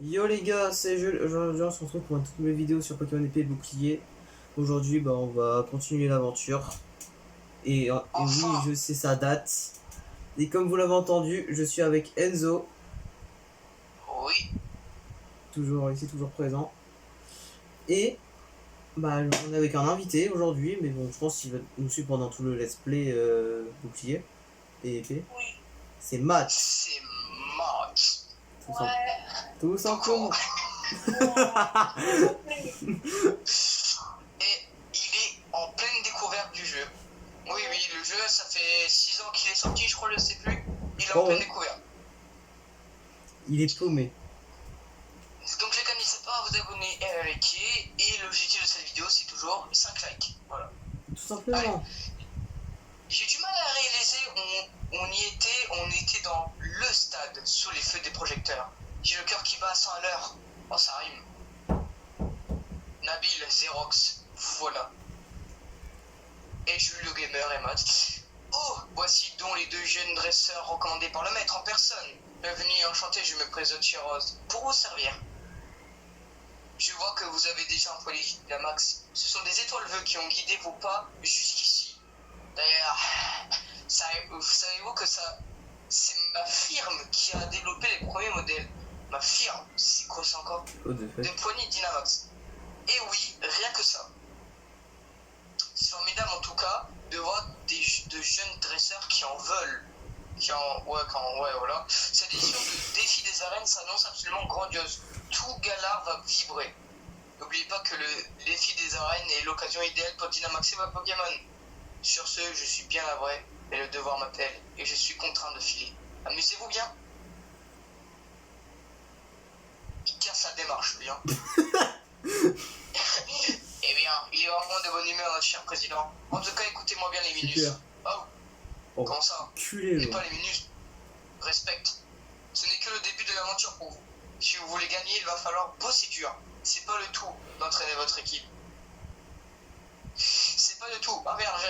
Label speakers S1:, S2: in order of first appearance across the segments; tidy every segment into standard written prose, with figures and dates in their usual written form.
S1: Yo les gars, c'est Jules. Aujourd'hui on se retrouve pour une toute nouvelle vidéo sur Pokémon épée et bouclier. Aujourd'hui on va continuer l'aventure. Et oui,
S2: Enfin,
S1: je sais sa date. Et comme vous l'avez entendu, je suis avec Enzo,
S2: oui,
S1: toujours ici, toujours présent. Et on est avec un invité aujourd'hui, mais bon, je pense qu'il va nous suivre pendant tout le let's play bouclier et épée.
S2: oui,
S1: C'est Matt,
S2: c'est Matt.
S1: tout, tout simplement.
S2: Et il est en pleine découverte du jeu. Oui, le jeu, ça fait 6 ans qu'il est sorti, je crois, je sais plus. Il est en pleine découverte.
S1: Il est paumé.
S2: Donc les gars, n'hésitez pas à vous abonner et à liker. Et l'objectif de cette vidéo, c'est toujours 5 likes. Voilà.
S1: Tout simplement.
S2: Allez. J'ai du mal à réaliser, on était dans le stade sous les feux des projecteurs. J'ai le cœur qui bat à 100 à l'heure. Oh, ça rime. Nabil, Xerox, voilà. Et Jules le gamer et Matt. Oh, voici donc les deux jeunes dresseurs recommandés par le maître en personne. Bienvenue, enchanté, je me présente chez Rose. Pour vous servir. Je vois que vous avez déjà employé la max. Ce sont des étoiles vœux qui ont guidé vos pas jusqu'ici. D'ailleurs, savez-vous que c'est ma firme qui a développé les premiers modèles. Ma firme, c'est quoi ça encore? Des poignées Dynamax. Et oui, rien que ça. C'est formidable en tout cas de voir de jeunes dresseurs qui en veulent. Voilà. Cette édition de défi des arènes s'annonce absolument grandiose. Tout Galar va vibrer. N'oubliez pas que le défi des arènes est l'occasion idéale pour Dynamaxer votre Pokémon. Sur ce, je suis bien navré, mais le devoir m'appelle et je suis contraint de filer. Amusez-vous bien. Il tient sa démarche bien. Eh bien, il est vraiment de bonne humeur, notre cher président. En tout cas, écoutez-moi bien les minus. Oh, comment ça?
S1: Culé,
S2: pas les minus. Respecte. Ce n'est que le début de l'aventure pour vous. Si vous voulez gagner, il va falloir bosser dur. C'est pas le tout d'entraîner votre équipe. C'est pas le tout. Ah merde,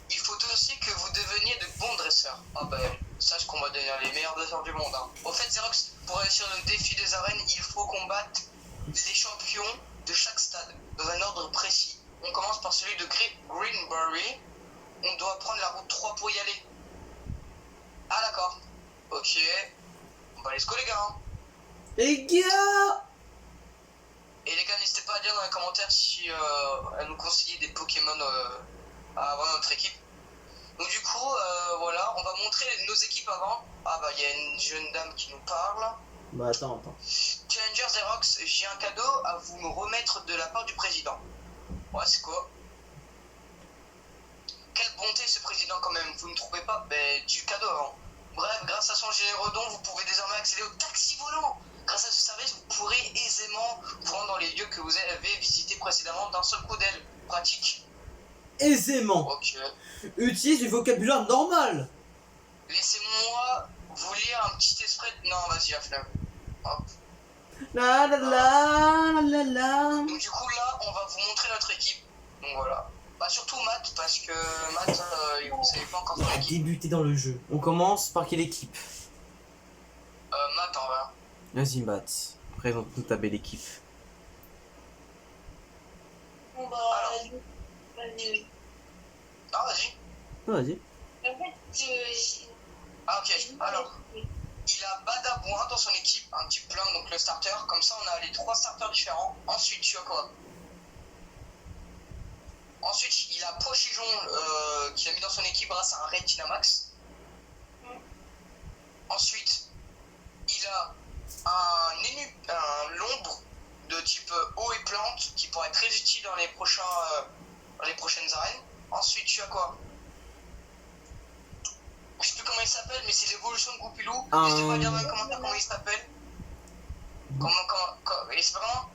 S2: il faut aussi que vous deveniez de bons dresseurs. Ah bah, sache qu'on va devenir les meilleurs dresseurs du monde. Hein. Au fait, Xerox, pour réussir le défi des arènes, il faut combattre les champions de chaque stade, dans un ordre précis. On commence par celui de Greenberry. On doit prendre la route 3 pour y aller. Ah d'accord. Ok. Bah let's go les gars. Hein.
S1: Les gars!
S2: Et les gars, n'hésitez pas à dire dans les commentaires si à nous conseiller des Pokémon à avoir dans notre équipe. Donc du coup, voilà, on va montrer nos équipes avant. Ah bah il y a une jeune dame qui nous parle.
S1: Bah attends.
S2: Challenger Xerox, j'ai un cadeau à vous me remettre de la part du président. Ouais, c'est quoi? Quelle bonté ce président quand même, vous ne trouvez pas? Ben, du cadeau avant. Bref, grâce à son généreux don, vous pouvez désormais accéder au taxi volant. Grâce à ce service, vous pourrez aisément vous rendre dans les lieux que vous avez visités précédemment d'un seul coup d'aile. Pratique.
S1: Aisément.
S2: Ok.
S1: Utilise du vocabulaire normal.
S2: Laissez-moi vous lire un petit extrait. Non, vas-y, la flemme. Hop.
S1: La la la la la.
S2: Donc du coup là, on va vous montrer notre équipe. Donc voilà. Bah surtout Matt, parce que Matt, vous savez pas encore son équipe.
S1: Débuter dans le jeu. On commence par quelle équipe?
S2: Matt en va.
S1: Vas-y Matt, présente-nous ta belle équipe.
S3: Bon bah, vas-y.
S2: Ah vas-y.
S1: Vas-y.
S3: En fait,
S2: Ah ok, alors. Il a Badabouin dans son équipe, un petit plan, donc le starter. Comme ça, on a les 3 starters différents. Ensuite, tu as quoi? Ensuite, il a Pochijon qu'il a mis dans son équipe grâce à un Raid Dynamax. Ensuite, il a un Lombre de type eau et plante qui pourrait être très utile dans les prochaines arènes. Ensuite, tu as quoi? Je sais plus comment il s'appelle, mais c'est l'évolution de Goupilou. N'hésitez pas à dire dans les commentaires comment il s'appelle. Il s'appelle comment?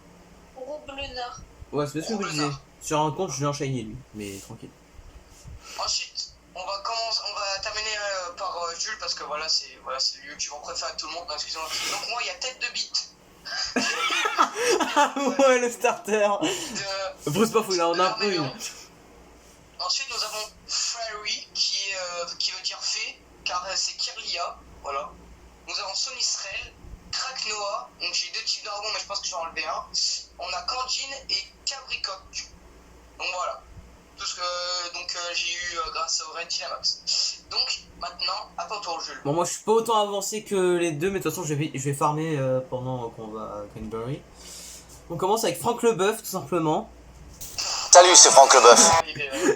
S3: Roublard.
S1: Ouais, c'est ce que je disais. Sur un compte, je l'ai enchaîné lui, mais tranquille.
S2: Ensuite, on va terminer par Jules parce que voilà, c'est le youtubeur préféré de tout le monde. Excusez-moi. Donc moi, il y a tête de bite.
S1: Ouais, le starter. Bruce Puff, il en a un peu une.
S2: Ensuite, nous avons Fairy qui veut dire fée, car c'est Kirlia. Voilà. Nous avons dragon, mais je pense que je vais enlever un. On a Kandjin et Cabricoque. Donc voilà. Tout ce que j'ai eu grâce au Red Dynamax. Donc maintenant, à ton tour, Jules.
S1: Bon, moi je suis pas autant avancé que les deux, mais de toute façon je vais farmer pendant qu'on va à Canterbury. On commence avec Franck Leboeuf, tout simplement.
S4: Salut, c'est Franck Leboeuf.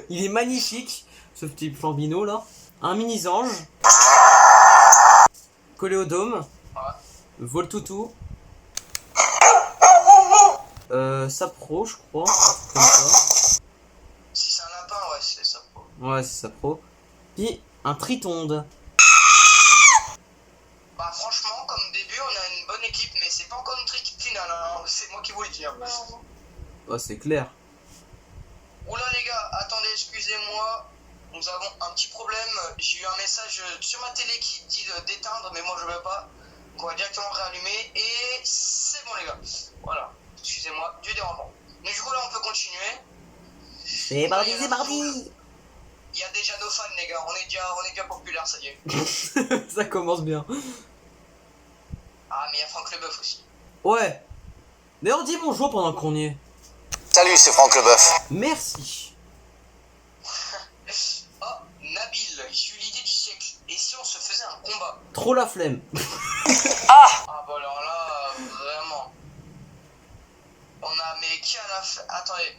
S1: Il est magnifique, ce petit flambino là. Un mini-ange. Collé au dôme. Voltoutou. Sapro, je crois. Comme ça.
S2: Si c'est un lapin, ouais, c'est ça.
S1: Ouais, c'est Sapro. Puis un tritonde.
S2: Bah franchement, comme début, on a une bonne équipe, mais c'est pas encore notre équipe finale, hein. C'est moi qui vous le dis. Hein.
S1: Ouais, c'est clair.
S2: Oula les gars, attendez, excusez-moi. Nous avons un petit problème. J'ai eu un message sur ma télé qui dit d'éteindre, mais moi je veux pas. Donc on va directement réallumer et c'est bon les gars. Voilà, excusez-moi du dérangement. Mais du coup là on peut continuer.
S1: C'est parti, c'est parti.
S2: Il y a déjà nos fans les gars, on est déjà populaire, ça y est.
S1: Ça commence bien.
S2: Ah mais il y a Franck Leboeuf aussi.
S1: Ouais. D'ailleurs, dis bonjour pendant qu'on y est.
S4: Salut, c'est Franck Leboeuf.
S1: Merci.
S2: Oh, Nabil, j'ai eu l'idée du siècle. Et si on se faisait un combat?
S1: Trop la flemme.
S2: Ah bah alors là, vraiment. On a, mais qui a la... Attendez.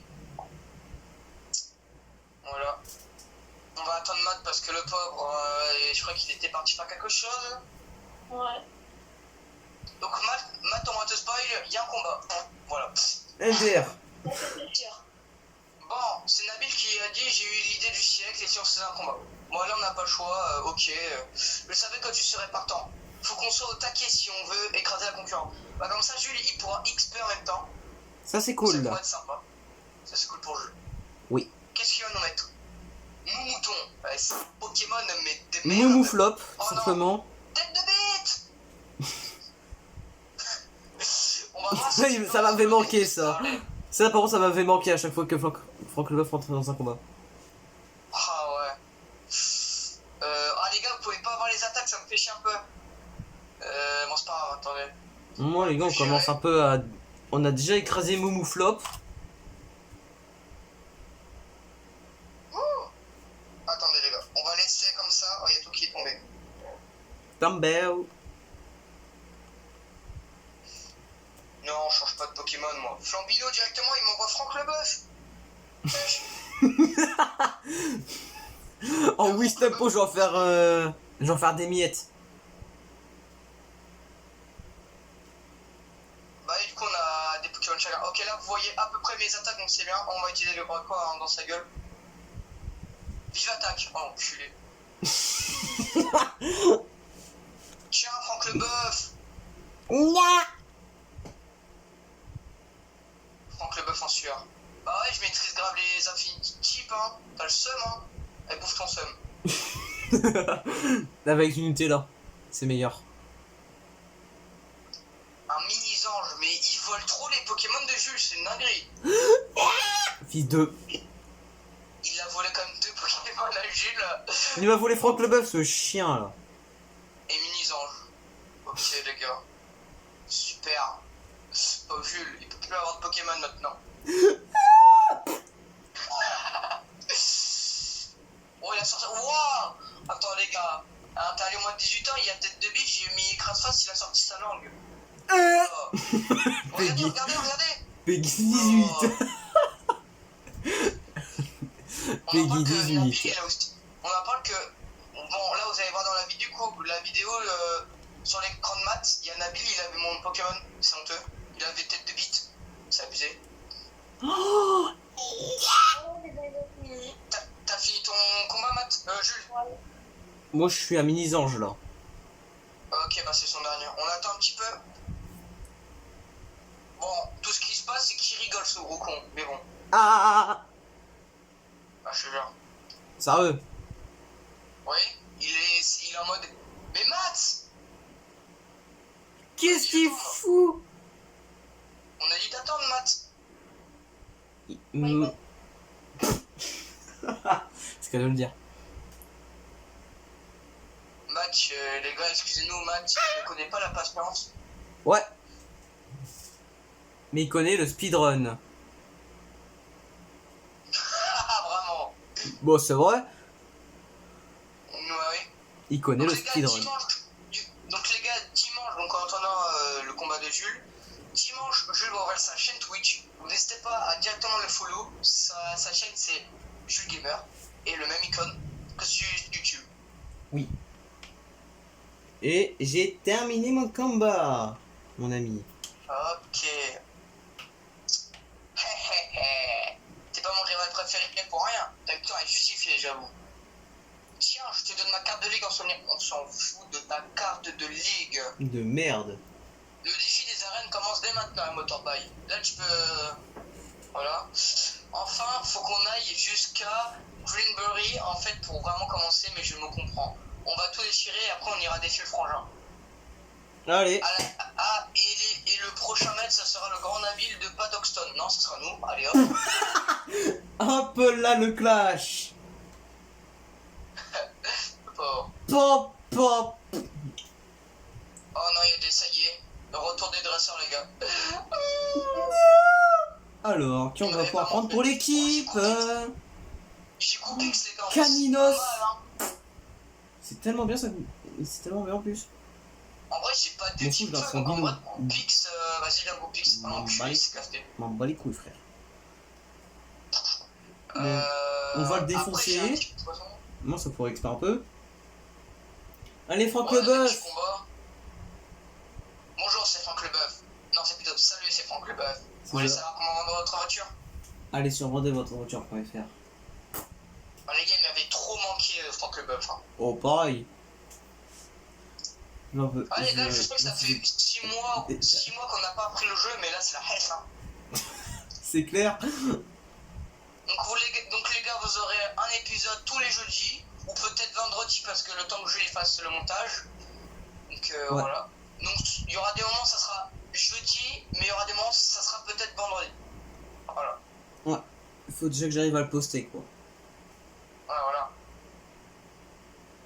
S2: Voilà. On va attendre Matt parce que le pauvre, je crois qu'il était parti faire quelque chose.
S3: Ouais.
S2: Donc Matt on va te spoil, il y a un combat. Voilà.
S1: LDR.
S3: C'est sûr.
S2: Bon, c'est Nabil qui a dit j'ai eu l'idée du siècle et si on se faisait un combat. Bon là on n'a pas le choix, ok. Je savais que tu serais partant. Faut qu'on soit au taquet si on veut écraser la concurrence. Bah comme ça Jules il pourra XP en même temps.
S1: Ça c'est
S2: Ça
S1: cool
S2: pourrait
S1: là.
S2: être sympa. Ça c'est cool pour Jules.
S1: Oui.
S2: Qu'est-ce qu'il va nous mettre? Moumouton. Ouais, c'est Pokémon mais des merdes.
S1: Moumouflop,
S2: Oh
S1: tout
S2: non.
S1: simplement.
S2: Tête de bête. On va voir
S1: Ça,
S2: si
S1: ça m'avait manqué, ça.
S2: Allez.
S1: Ça par contre ça m'avait manqué à chaque fois que Franck Leboeuf rentrait dans un combat.
S2: Ah ouais. Ah les gars, vous pouvez pas avoir les attaques, ça me fait chier un peu. Bon c'est pas grave, attendez.
S1: Moi les gars on commence un peu à... On a déjà écrasé Moumouflop.
S2: Attendez les gars, on va laisser comme ça. Oh, il y a tout qui est tombé.
S1: Dumbbell.
S2: Non, on change pas de Pokémon moi. Flambino directement, il m'envoie Franck Leboeuf.
S1: En Wistempo je vais en faire des miettes.
S2: Bah et du coup on a des Pokémon chacun. Ok là vous voyez à peu près mes attaques donc c'est bien. On va utiliser le bras quoi hein, dans sa gueule. Vive attaque. Oh enculé. Tiens Franck Leboeuf. Franck Leboeuf en sueur. Bah ouais je maîtrise grave les Affinity types hein. T'as le seum hein. Elle bouffe ton seum.
S1: Avec une Nutella. C'est meilleur.
S2: Un mini-ange, mais il vole trop les Pokémon de Jules, c'est une dinguerie.
S1: Fils de...
S2: Il a volé comme 2 Pokémon à Jules.
S1: Il m'a volé Franck Leboeuf ce chien là.
S2: Et mini-ange. Ok les gars. Super. Oh Jules, il peut plus avoir de Pokémon maintenant. Oh il a sorti... Wouah. Attends les gars. Hein, t'es allé au moins de 18 ans, il a tête de biche, j'ai mis écrase face, il a sorti sa langue. Oh. Regardez, regardez.
S1: Peggy 18. Peggy 18.
S2: On en parle que... Bon, là, vous allez voir dans la vidéo, sur l'écran de maths, il y a Nabil, il avait mon Pokémon, c'est honteux. Il avait tête de bite, c'est abusé.
S1: Oh
S2: T'as fini ton combat, Matt Jules?
S1: moi je suis un mini-ange là.
S2: Ok, bah c'est son dernier. On attend un petit peu. Bon, tout ce qui se passe, c'est qu'il rigole, ce gros con. Mais bon.
S1: Ah,
S2: Ah, je suis là.
S1: sérieux?
S2: Oui, il est en mode... Mais Matt!
S1: Qu'est-ce qu'il fout?
S2: On a dit d'attendre, Matt.
S1: C'est qu'à de le dire.
S2: Match, les gars, excusez-nous, Matt, je ne connais pas la patience.
S1: Ouais. Mais il connaît le speedrun.
S2: Ah, vraiment.
S1: Bon, c'est vrai.
S2: Ouais.
S1: Il connaît
S2: Donc
S1: le
S2: les gars,
S1: speedrun.
S2: dimanche, donc en attendant le combat de Jules, dimanche, Jules va ouvrir sa chaîne Twitch. Vous n'hésitez pas à directement le follow. Sa chaîne, c'est Jules Gamer. Et le même icône que sur YouTube.
S1: Oui. Et j'ai terminé mon combat, mon ami.
S2: Ok. T'es pas mon rival préféré pour rien. Ta victoire est justifiée, j'avoue. Tiens, je te donne ma carte de ligue en souvenir. On s'en fout de ta carte de ligue.
S1: De merde.
S2: Le défi des arènes commence dès maintenant à Motorbike. Là, tu peux... Voilà. Enfin, faut qu'on aille jusqu'à Greenbury, en fait, pour vraiment commencer, mais je me comprends. On va tout déchirer et après on ira défier le frangin.
S1: Allez.
S2: Et le prochain maître, ça sera le grand navire de Paddockstone. Non, ce sera nous. Allez hop.
S1: Hop là le clash.
S2: Oh.
S1: Pop pop.
S2: Oh non, il y a des... Ça y est. Le retour des dresseurs, les gars.
S1: Alors, qui on va pouvoir prendre pour l'équipe?
S2: J'ai coupé que c'est quand même
S1: Caninos.
S2: pas mal, hein.
S1: C'est tellement bien ça. C'est tellement bien en plus.
S2: En vrai, j'ai pas de
S1: Mon
S2: type
S1: fou, je la
S2: feu, donc en
S1: sens
S2: vrai, Pix, vas-y, là, go Pix. Ah non,
S1: Bah,
S2: je c'est café.
S1: M'en bats les couilles, frère.
S2: Euh...
S1: On va le
S2: Après,
S1: défoncer.
S2: j'ai un petit poison.
S1: Moi, ça pourrait expliquer un peu. Allez, Franck
S2: Ouais,
S1: Leboeuf.
S2: petit combat. Bonjour, c'est Franck Leboeuf. Non, c'est plutôt salut, c'est Franck Leboeuf. Vous voulez savoir comment vendre votre voiture?
S1: Allez sur vendezvotrevoiture.fr.
S2: Les gars, il m'avait trop manqué Franck Leboeuf. Hein.
S1: Oh, pareil. J'en veux.
S2: Ah, les gars, je sais que ça fait 6 mois qu'on n'a pas appris le jeu, mais là, c'est la haine. Hein.
S1: C'est clair.
S2: Donc, les gars, vous aurez un épisode tous les jeudis, ou peut-être vendredi, parce que le temps que je fasse le montage. Donc,
S1: Ouais.
S2: voilà. Donc, il y aura des moments, ça sera jeudi, mais il y aura des moments, ça sera peut-être vendredi. Voilà.
S1: Ouais. Il faut déjà que j'arrive à le poster, quoi.
S2: Voilà.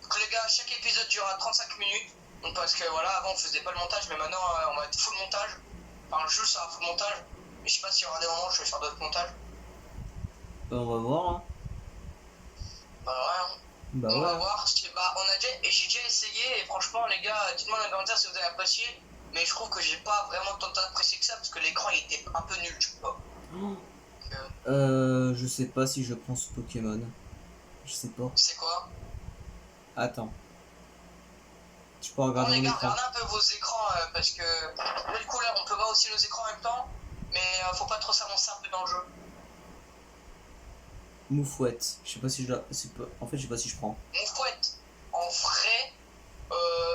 S2: Donc, les gars, chaque épisode durera 35 minutes. Donc, parce que voilà, avant on faisait pas le montage, mais maintenant on va être full montage. Enfin, le jeu sera full montage. Mais je sais pas s'il y aura des moments où je vais faire d'autres montages.
S1: On va voir. Hein.
S2: Bah ouais. Hein.
S1: Bah
S2: on
S1: ouais.
S2: va voir. J'ai déjà essayé et franchement, les gars, dites-moi dans les commentaires si vous avez apprécié. Mais je trouve que j'ai pas vraiment tant apprécié que ça parce que l'écran il était un peu nul, tu vois.
S1: Je sais pas si je prends ce Pokémon. Je sais pas.
S2: C'est quoi?
S1: Attends. Je peux regarder
S2: Bon, les
S1: mon
S2: gars,
S1: écran.
S2: regardez un peu vos écrans parce que là, du coup, là, on peut voir aussi nos écrans en même temps. Mais faut pas trop s'avancer un peu dans le jeu.
S1: Moufouette. Je sais pas si je la. En fait, je sais pas si je prends.
S2: Moufouette, en vrai,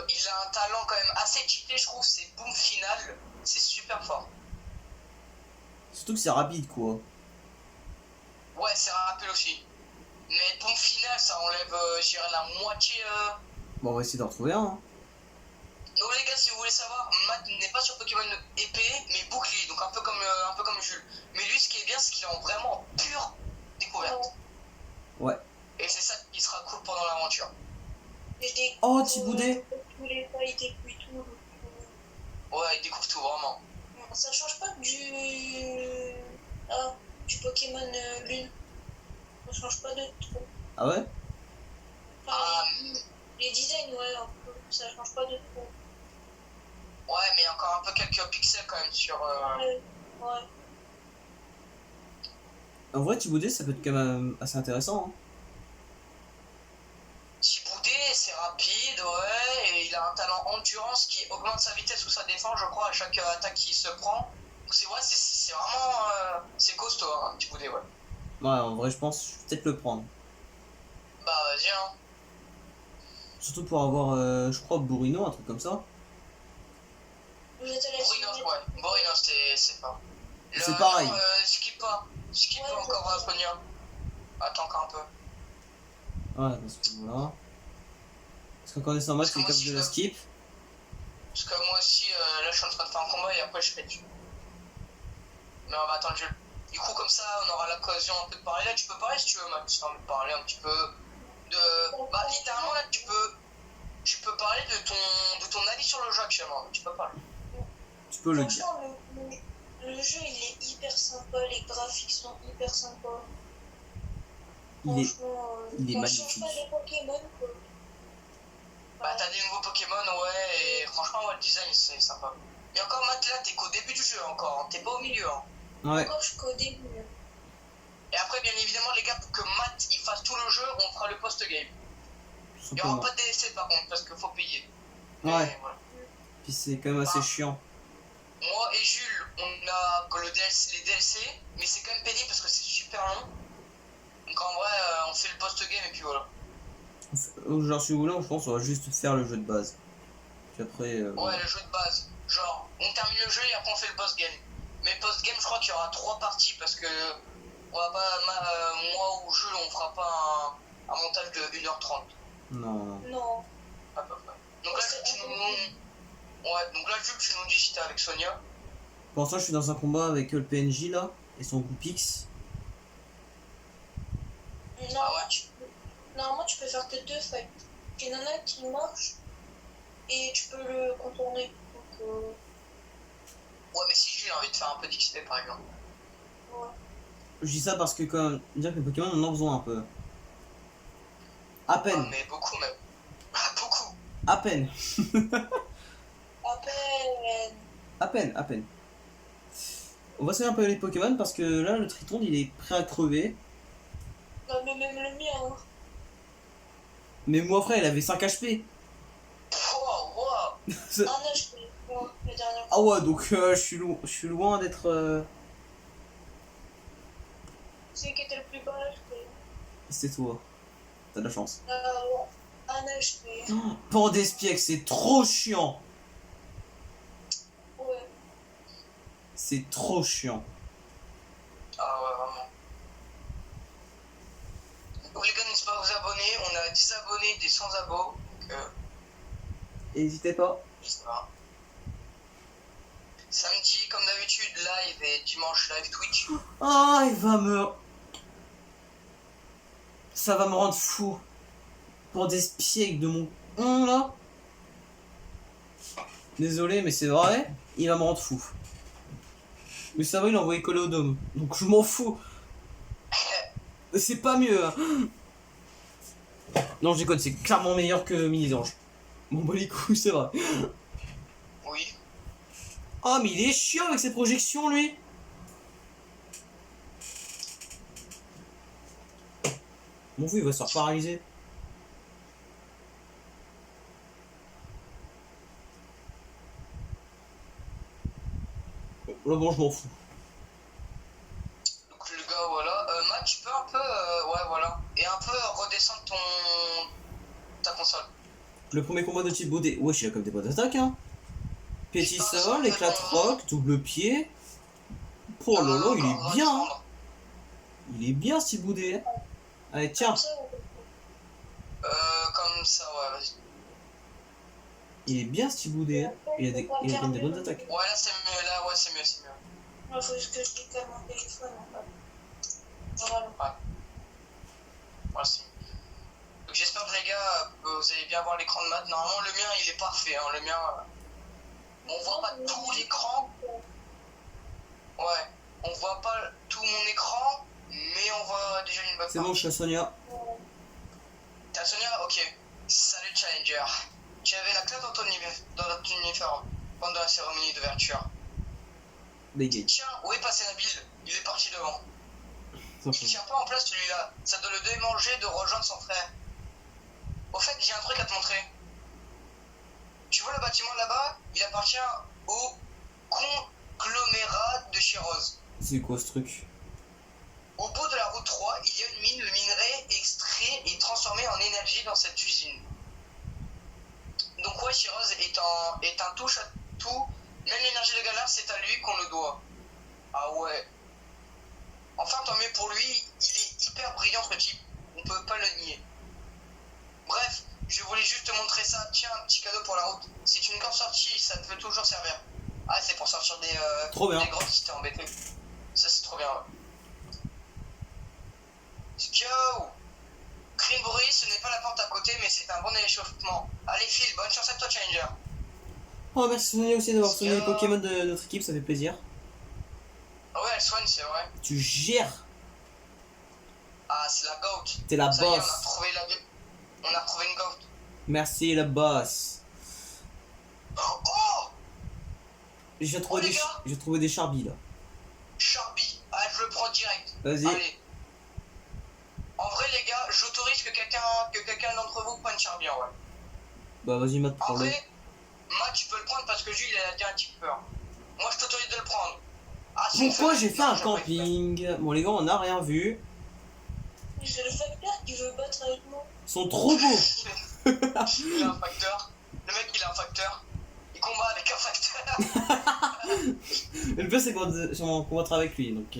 S2: il a un talent quand même assez cheaté, je trouve. C'est boom final, c'est super fort.
S1: Surtout que c'est rapide, quoi.
S2: Ouais, c'est rapide aussi. Mais boom final, ça enlève, je dirais, la moitié.
S1: Bon, on va essayer d'en retrouver un. Hein.
S2: Donc les gars, si vous voulez savoir, Matt n'est pas sur Pokémon épée, mais bouclier, donc un peu comme Jules. Mais lui, ce qui est bien, c'est qu'il est en vraiment pure découverte.
S1: Ouais.
S2: Et c'est ça qui sera cool pendant l'aventure.
S1: Oh, Thiboudet.
S3: Tous les pas, il découvre tout.
S2: Ouais, il découvre tout, vraiment.
S3: Ça change pas du Pokémon Lune. Ça change pas de trop.
S1: Ah ouais?
S3: Enfin, les designs, ouais, un peu. Ça change pas de trop.
S2: Ouais, mais il y a encore un peu quelques pixels quand même sur...
S3: Ouais.
S1: En vrai, Thiboudet, ça peut être quand même assez intéressant. Hein.
S2: Thiboudet, c'est rapide, ouais, et il a un talent endurance qui augmente sa vitesse ou sa défense, je crois, à chaque attaque qu'il se prend. Donc c'est vraiment... c'est costaud, hein, Thiboudet, ouais.
S1: Ouais, en vrai, je pense je vais peut-être le prendre.
S2: Bah, vas-y, hein.
S1: Surtout pour avoir, je crois, Bourrino, un truc comme ça.
S2: Borinos, ouais. Borinos, c'est pas...
S1: C'est pareil.
S2: Skip pas. Skip
S3: Ouais,
S2: encore Sonia. Attends encore un peu.
S1: Ouais, parce que voilà. Parce qu'en connaissant Max, il est capable de la skip.
S2: Parce que moi aussi, là, je suis en train de faire un combat et après, je fais dessus. Mais on va attendre Jules. Du coup, comme ça, on aura l'occasion un peu de parler. Là, tu peux parler si tu veux, Max. Si tu as envie de parler un petit peu de... Bah, littéralement, là, tu peux parler de ton avis sur le jeu actuellement. Tu peux parler.
S1: Tu peux le dire.
S3: Franchement, Le jeu, il est hyper sympa, les graphiques sont hyper sympas.
S1: Il est,
S3: Franchement,
S1: il est
S3: on change pas
S1: magnifique.
S3: des Pokémon, quoi.
S2: Bah, t'as des nouveaux Pokémon, ouais, et franchement, ouais, le design, c'est sympa. Et encore, Matt, là, t'es qu'au début du jeu encore, hein, t'es pas au milieu. Hein.
S1: Ouais,
S3: Encore jusqu'au début.
S2: Et après, bien évidemment, les gars, pour que Matt il fasse tout le jeu, on fera le post-game.
S1: tout
S2: Il y aura
S1: simplement.
S2: pas de DLC par contre, parce qu'il faut payer.
S1: Ouais,
S2: Mais voilà.
S1: puis c'est quand même assez chiant.
S2: Moi et Jules, on a que les DLC, mais c'est quand même pénible parce que c'est super long. Donc en vrai, on fait le post-game et puis voilà.
S1: Genre, si vous voulez, je pense qu'on va juste faire le jeu de base. Puis après,
S2: Ouais, le jeu de base. Genre, on termine le jeu et après on fait le post-game. Mais post-game, je crois qu'il y aura 3 parties parce que on va pas, moi ou Jules, on fera pas un montage de 1h30
S1: non.
S3: Non.
S2: à peu près. Donc là, Jules, tu nous dis si t'es avec Sonia.
S1: Pour l'instant, je suis dans un combat avec le PNJ là, et son Goupix.
S3: Normalement, tu peux faire que 2 fights. Il y en a un qui marche et tu peux le contourner. Donc,
S2: Ouais, mais si Jules a envie de faire un peu d'XP par exemple.
S3: ouais.
S1: Je dis ça parce que quand même, dire que les Pokémon en ont besoin un peu. À
S2: Ah,
S1: peine,
S2: mais beaucoup même. Ah, beaucoup.
S1: à peine,
S3: Après,
S1: à peine, à peine. On va se faire un peu les Pokémon parce que là, le Triton il est prêt à crever.
S3: mais même le mien, hein.
S1: Mais moi, frère, il avait 5 HP.
S2: Wow.
S3: Un HP, moi, la dernière fois.
S1: Ah ouais, donc je suis loin d'être.
S3: Celui qui était le plus bas HP.
S1: C'est toi. T'as de la chance.
S3: Ouais. Un HP.
S1: Pandespièque, c'est trop chiant.
S3: Ouais.
S1: C'est trop chiant.
S2: Ah ouais, vraiment. Donc les gars, n'hésitez pas à vous abonner. On a 10 abonnés, des 100 abos. Donc,
S1: N'hésitez pas.
S2: ça va. Samedi, comme d'habitude, live et dimanche, live Twitch.
S1: Ah, il va me. Ça va me rendre fou. Pandespièque de mon là. Désolé, mais c'est vrai, il va me rendre fou. Mais ça va, il a envoyé coller au dôme. Donc je m'en fous. C'est pas mieux. Hein. Non, je déconne, c'est clairement meilleur que Mini-Ange. Bon, bah les couilles, c'est vrai.
S2: Oui.
S1: Oh, mais il est chiant avec ses projections, lui. Mon fou, il va se faire paralyser. Là, bon, je m'en fous.
S2: Donc le gars, voilà. Matt, tu peux un peu... ouais, voilà. Et un peu redescendre ta console.
S1: Le premier combat de type Baudet. Wesh, il a comme des bonnes attaques, hein. Pétissol, éclat de roc, double pied. Oh là là, il est bien. Hein. Il est bien, ce type Baudet. Hein. Allez, tiens.
S2: Comme ça, ouais, vas-y.
S1: Il est bien, ce type Baudet. Hein. Il a des bonnes attaques.
S2: Ouais, là, c'est mieux. Là, ouais, c'est mieux, c'est mieux.
S3: Il faut que je décale mon téléphone. En fait. Voilà.
S2: Voilà, c'est mieux. Donc j'espère que les gars, vous allez bien voir l'écran de Matt. Normalement, le mien, il est parfait. Hein. Le mien, on voit pas tout l'écran. Ouais, on voit pas tout mon écran, mais on voit déjà une bonne
S1: C'est bon, je suis à Sonia.
S2: T'as Sonia? Ok. Salut Challenger. Tu avais la classe dans ton uniforme pendant la cérémonie d'ouverture.
S1: Bégaye.
S2: Tiens, où est passé Nabil? Il est parti devant. Il tient pas en place celui-là. Ça doit le démanger de rejoindre son frère. Au fait, j'ai un truc à te montrer. Tu vois le bâtiment là-bas? Il appartient au conglomérat de Chirose.
S1: C'est quoi ce truc?
S2: Au bout de la route 3, il y a une mine. Le minerai extrait et transformé en énergie dans cette usine. Donc ouais, Chirose est un touche à tout. Même l'énergie de Galar, c'est à lui qu'on le doit. Ah ouais. Enfin, tant mieux pour lui, il est hyper brillant ce type. On peut pas le nier. Bref, je voulais juste te montrer ça. Tiens, un petit cadeau pour la route. Si tu n'es qu'en sortie, ça te peut toujours servir. Ah, c'est pour sortir
S1: Trop bien.
S2: des grottes si t'es embêté. Ça, c'est trop bien, ouais. Yo! Crie de bruit, ce n'est pas la porte à côté, mais c'est un bon échauffement. Allez, file, bonne chance à toi, Challenger.
S1: Oh, merci Sonia aussi d'avoir sonné les Pokémon de notre équipe, ça fait plaisir.
S2: elle soigne, c'est vrai.
S1: Tu gères.
S2: Ah, c'est la goat.
S1: T'es la
S2: Ça y est,
S1: boss.
S2: on a trouvé une goat.
S1: Merci la boss.
S2: Oh,
S1: J'ai
S2: Oh,
S1: trouvé,
S2: les gars.
S1: j'ai trouvé des charbis là.
S2: Charby. Ah, je le prends direct.
S1: Vas-y.
S2: Allez. En vrai, les gars, j'autorise que quelqu'un d'entre vous prenne Charby en vrai.
S1: Bah vas-y Matt,
S2: En
S1: prends-le.
S2: vrai, Matt, tu peux le prendre parce que Jules, il a déjà un petit peu peur. Moi, je t'autorise de le prendre. Ah, c'est une
S1: Pourquoi
S2: femelle.
S1: j'ai fait un
S2: Non, j'aurais pas fait.
S1: camping? Bon les gars, on n'a rien vu.
S3: C'est le facteur qui veut battre avec moi.
S1: Ils sont trop beaux.
S2: Il a un facteur. Le mec, il a un facteur. Il combat avec un facteur.
S1: Et le pire c'est qu'on combattra avec lui, donc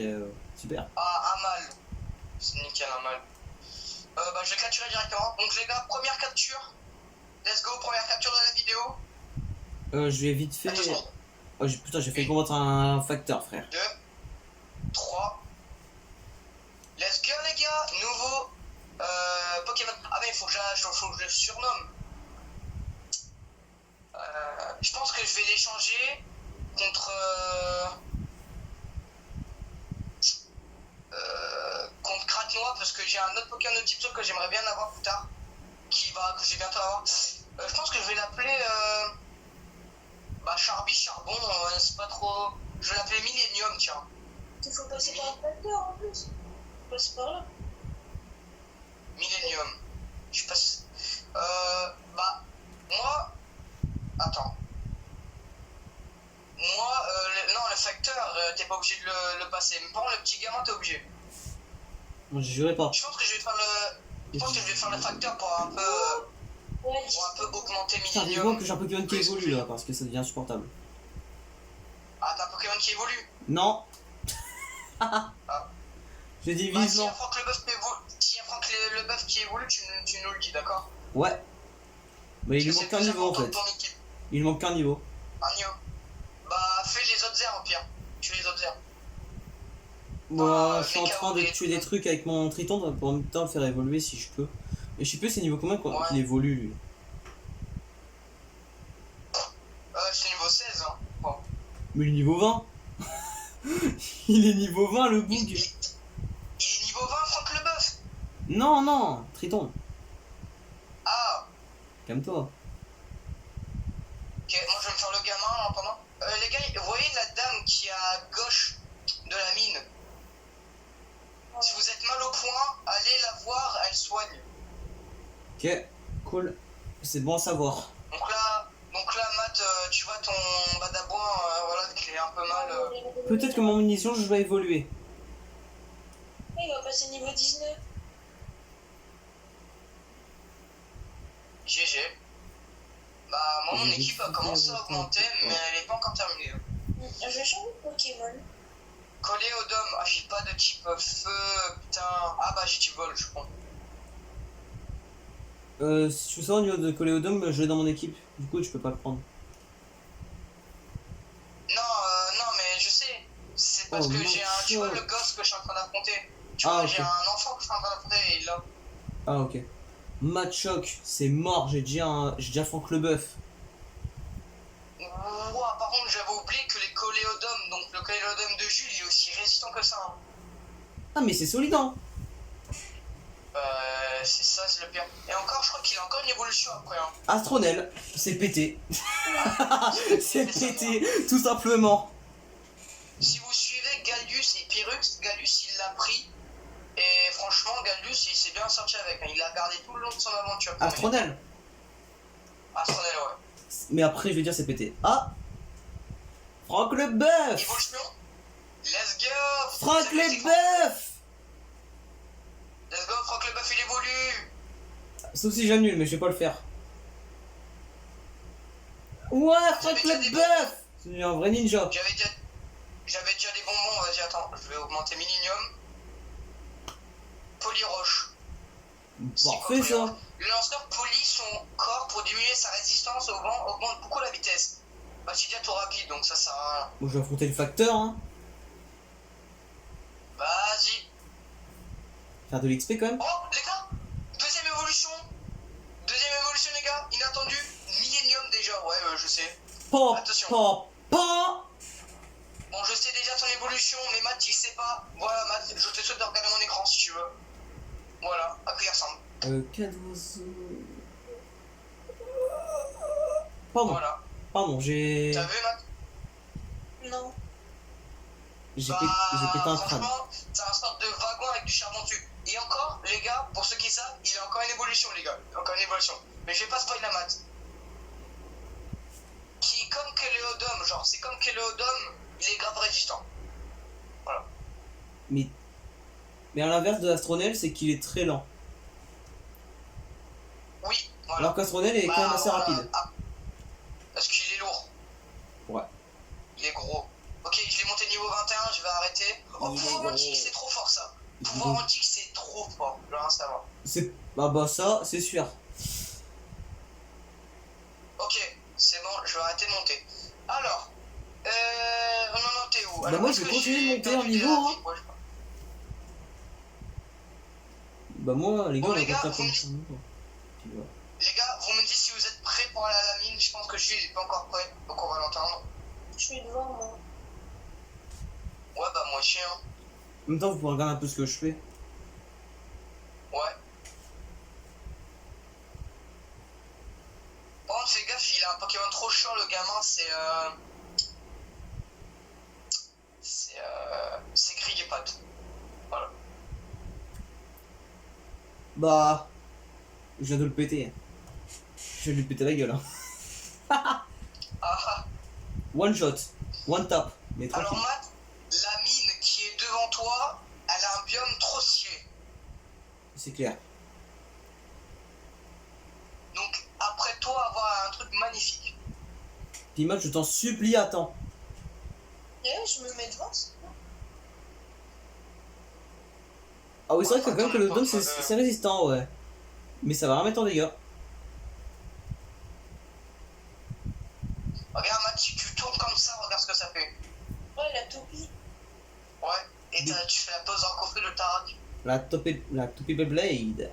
S1: super.
S2: Ah, un mal. C'est nickel, un mal. Bah, je vais capturer directement. Donc, les gars, première capture. Let's go, première capture de la vidéo.
S1: Je vais vite fait.
S2: Attention.
S1: Oh, putain, j'ai fait combattre un facteur, frère.
S2: 2, 3. Let's go, les gars. Nouveau Pokémon. Ah, mais il faut que je le surnomme. Je pense que je vais l'échanger contre. Contre Kratnoa parce que j'ai un autre Pokémon de type saut que j'aimerais bien avoir plus tard. Que je vais bientôt avoir. Je pense que je vais l'appeler. Bah, Charby, Charbon, c'est pas trop. Je vais l'appeler Millennium, tiens.
S3: Il faut passer par le facteur en plus. Faut passer par là.
S2: Millennium. Je passe. Bah, moi. Attends. Moi, non, le facteur, t'es pas obligé de le passer. Mais par contre, le petit gamin, t'es obligé.
S1: Moi, je jurerai pas.
S2: Je pense que je vais faire le facteur pour un peu.
S3: Ouais,
S2: Pour un peu augmenter
S1: Putain, dis-moi
S2: Millennium.
S1: que j'ai un Pokémon qui évolue là, parce que ça devient insupportable.
S2: Ah, t'as un Pokémon qui évolue.
S1: Non. J'ai dit
S2: Bah, s'il y
S1: vivement.
S2: a Franck Leboeuf qui évolue, tu nous le dis, d'accord?
S1: Ouais. Mais il lui
S2: Parce que
S1: manque
S2: c'est
S1: un
S2: plus
S1: niveau en
S2: important
S1: fait.
S2: pour ton équipe.
S1: Il lui manque un niveau.
S2: Un niveau. Bah, fais les autres airs au pire. Tue les autres airs.
S1: Moi,
S2: Ah,
S1: je suis en
S2: les
S1: train de
S2: KO,
S1: tuer des trucs avec mon Triton pour en même temps le faire évoluer si je peux. Et je sais plus c'est niveau combien
S2: Ouais.
S1: qu'il évolue lui.
S2: C'est niveau 16, hein. Bon.
S1: Mais il est niveau 20. Il est niveau 20 le
S2: Il
S1: boug.
S2: est niveau 20, Franck Leboeuf.
S1: Non, non, Triton,
S2: Ah,
S1: calme-toi.
S2: ok, moi je vais me faire le gamin en pendant. Les gars, vous voyez la dame qui est à gauche de la mine? Si vous êtes mal au point, allez la voir, elle soigne.
S1: Ok, cool. C'est bon à savoir.
S2: Donc là, Matt, tu vois ton badabouin, voilà, qu'il est un peu mal.
S1: Peut-être que mon munition je vais évoluer.
S3: Il va passer niveau 19.
S2: GG. Bah, moi, mon
S1: J'ai
S2: équipe a
S1: vite
S2: commencé
S1: fait
S2: à augmenter,
S1: autant.
S2: mais elle est pas encore terminée.
S3: Je vais changer de Pokémon.
S2: Collé au dôme, ah, j'ai pas de type feu, putain. Ah, bah, j'ai type vol, je crois.
S1: Si tu veux savoir au niveau de Coléodome, je l'ai dans mon équipe. Du coup, tu peux pas le prendre.
S2: Non, mais je sais. C'est parce
S1: Oh,
S2: que
S1: non,
S2: j'ai un. Tu vois
S1: ça.
S2: le gosse que je suis en train d'affronter. Tu
S1: Ah,
S2: vois,
S1: ok.
S2: j'ai un enfant que je suis en train d'affronter et il est là.
S1: Ah, ok. Matchoc, c'est mort, j'ai déjà Franck Leboeuf.
S2: Ouah, par contre, j'avais oublié que les coléodomes, donc le coléodome de Jules, il est aussi résistant que ça. Hein.
S1: Ah, mais c'est solide, hein.
S2: C'est ça, c'est le pire. Et encore, je crois qu'il a encore une évolution après. Hein.
S1: Astronel, c'est pété. C'est pété, tout simplement.
S2: Si vous suivez Gallius et Pyrrhus, Gallius il l'a pris. Et franchement, Gallius il s'est bien sorti avec. Hein. Il l'a gardé tout le long de son aventure.
S1: Astronel.
S2: Astronel, ouais.
S1: Mais après, je vais dire c'est pété. Ah, Franck Leboeuf.
S2: Évolution. Let's go.
S1: Franck
S2: Salut, c'est
S1: Leboeuf.
S2: Let's go, Franck Leboeuf, il évolue.
S1: Sauf si j'annule, mais je vais pas le faire. Ouais, Franck Leboeuf. C'est un vrai ninja.
S2: J'avais déjà des bonbons. Vas-y, attends, je vais augmenter Millennium. Polyroche.
S1: Parfait ça.
S2: Le lanceur polie son corps pour diminuer sa résistance au vent, augmente beaucoup la vitesse. Bah, c'est déjà trop rapide, donc ça sert à rien.
S1: Moi, je vais affronter le facteur, hein.
S2: Vas-y.
S1: Faire de l'XP quand même.
S2: Oh, les gars, deuxième évolution, les gars, inattendu. Millennium déjà, ouais, je sais.
S1: Pop,
S2: Attention.
S1: pop, pop.
S2: Bon, je sais déjà ton évolution, mais Matt, il sait pas. Voilà, Matt, je te souhaite de regarder mon écran si tu veux. Voilà, à quoi il ressemble.
S1: 4 oiseaux. Pardon,
S2: Voilà.
S1: pardon, j'ai
S2: T'as vu, Matt?
S3: Non.
S1: j'ai pété un crâne.
S2: Franchement, c'est un sorte de wagon avec du charbon dessus. Et encore, les gars, pour ceux qui savent, il a encore une évolution, les gars. Encore une évolution. Mais je vais pas spoiler la Matt. Qui est comme Kéléodome, genre, c'est comme Kéléodome, il est grave résistant. Voilà.
S1: Mais à l'inverse de Astronel, c'est qu'il est très lent.
S2: Oui, voilà.
S1: Alors qu'Astronel est quand même assez
S2: voilà.
S1: rapide.
S2: Ah, parce qu'il est lourd.
S1: Ouais.
S2: Il est gros. Ok, je l'ai monté niveau 21, je vais arrêter. Oh,
S1: Il est
S2: pouvoir
S1: gros.
S2: antique, c'est trop fort ça. Pouvoir antique, c'est trop fort. Je veux rien savoir.
S1: C'est bah ça, c'est sûr.
S2: Ok, c'est bon, je vais arrêter de monter. Alors, on en était où?
S1: Bah
S2: Alors,
S1: moi,
S2: est-ce
S1: je vais
S2: que
S1: continuer de
S2: j'ai
S1: monter
S2: perdu
S1: en niveau,
S2: des
S1: hein.
S2: avis? Ouais, je crois.
S1: Bah moi, les gars,
S2: Bon,
S1: on
S2: les
S1: va
S2: gars,
S1: pas
S2: vous
S1: comme
S2: me
S1: ça.
S2: Les gars, vous me dites si vous êtes prêts pour aller à la mine. Je pense que Jules n'est pas encore prêt, donc on va l'entendre.
S3: Je suis devant, moi.
S2: Ouais, bah moi aussi, hein.
S1: En même temps, vous pouvez regarder un peu ce que je fais.
S2: Ouais. Par contre, fais gaffe, il a un Pokémon trop chiant, le gamin, c'est grillé pâte. Voilà.
S1: Bah, je viens de le péter. Je viens de lui péter la gueule. Hein.
S2: Ah,
S1: One shot, one tap, mais
S2: alors
S1: tranquille.
S2: Matt, la mine qui est devant toi, elle a un biome trop stylé.
S1: C'est clair.
S2: Donc, après toi, avoir un truc magnifique.
S1: Pima, je t'en supplie, attends.
S3: Et je me mets devant.
S1: Ah oui, c'est vrai que quand même que le dôme c'est résistant, ouais. Mais ça va rien mettre en dégâts.
S2: Regarde, Matt, si tu tournes comme ça, regarde ce que ça fait.
S3: Ouais, la toupie.
S2: Ouais, et tu fais la pose en coffret de Tarak.
S1: La toupie Blade.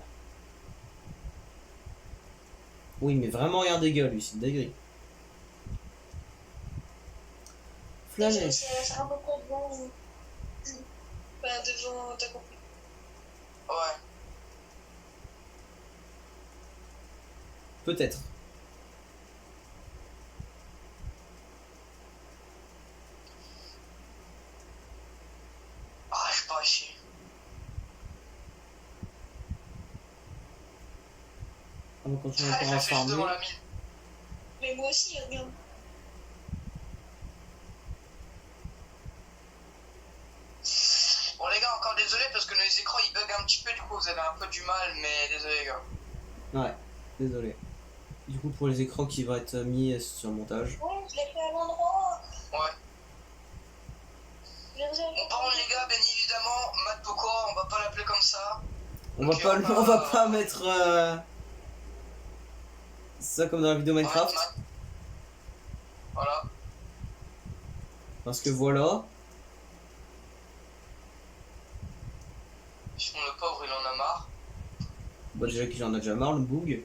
S1: Oui, mais vraiment rien dégâts, lui, c'est dingue. Flamèche.
S3: C'est un peu près devant vous. Enfin, devant, t'as compris.
S2: Ouais.
S1: Peut-être.
S2: Ah, je suis pas chier.
S1: On va continuer
S2: Je
S1: encore à
S2: la fais juste devant
S1: farmer.
S2: la mine.
S3: Mais moi aussi, regarde.
S2: Bon les gars, encore désolé parce que les écrans ils bug un petit peu, du coup vous avez un peu du mal, mais désolé les gars.
S1: Ouais, désolé. Du coup, pour les écrans qui vont être mis sur montage.
S3: Ouais, je l'ai fait à l'endroit.
S2: Ouais.
S3: Je les ai
S2: Bon par contre les gars, bien évidemment, Matt Pokora, on va pas l'appeler comme ça.
S1: On
S2: Ok,
S1: on va pas mettre ça comme dans la vidéo
S2: On va mettre
S1: Minecraft.
S2: Matt. Voilà.
S1: Parce que voilà.
S2: Sinon le pauvre il en a marre.
S1: Bah déjà qu'il en a déjà marre, le boug.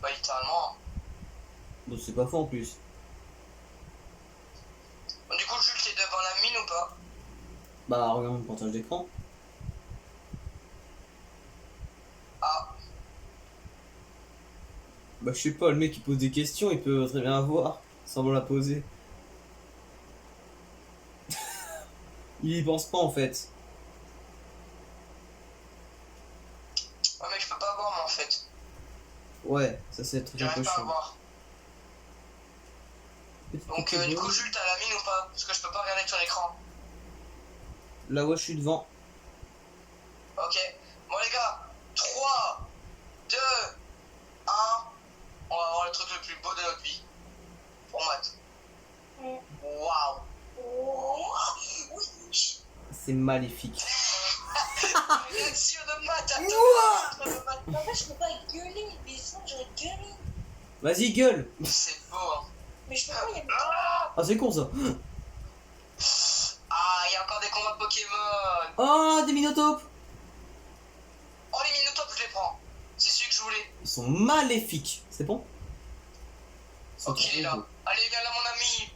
S2: Bah littéralement.
S1: Bon, c'est pas faux en plus.
S2: Bon, du coup Jules, t'es devant la mine ou pas?
S1: Bah regarde mon partage d'écran.
S2: Ah.
S1: Bah je sais pas, le mec il pose des questions, il peut très bien avoir sans me la poser. Il y pense pas en fait.
S2: Ouais mais je peux pas voir moi en fait.
S1: Ouais, ça c'est très un peu
S2: J'arrive pas à
S1: chiant.
S2: voir. Donc du coup Jules, t'as la mine ou pas? Parce que je peux pas regarder ton écran.
S1: Là ouais, je suis devant.
S2: Ok. Bon les gars, 3, 2, 1. On va avoir le truc le plus beau de notre vie. Pour Matt. Waouh.
S3: Oh, oui.
S1: C'est maléfique.
S2: Réaction de Matt,
S3: En fait, je peux pas gueuler, mais sinon j'aurais gueulé.
S1: Vas-y, gueule.
S2: C'est beau hein.
S3: Mais je peux pas, il y a
S1: Ah, c'est con ça.
S2: Ah, il y a encore des combats de Pokémon.
S1: Oh, des Minotopes.
S2: Oh les Minotopes, je les prends. C'est celui que je voulais.
S1: Ils sont maléfiques. C'est bon?
S2: Ok, il est là. Allez, viens là, mon ami.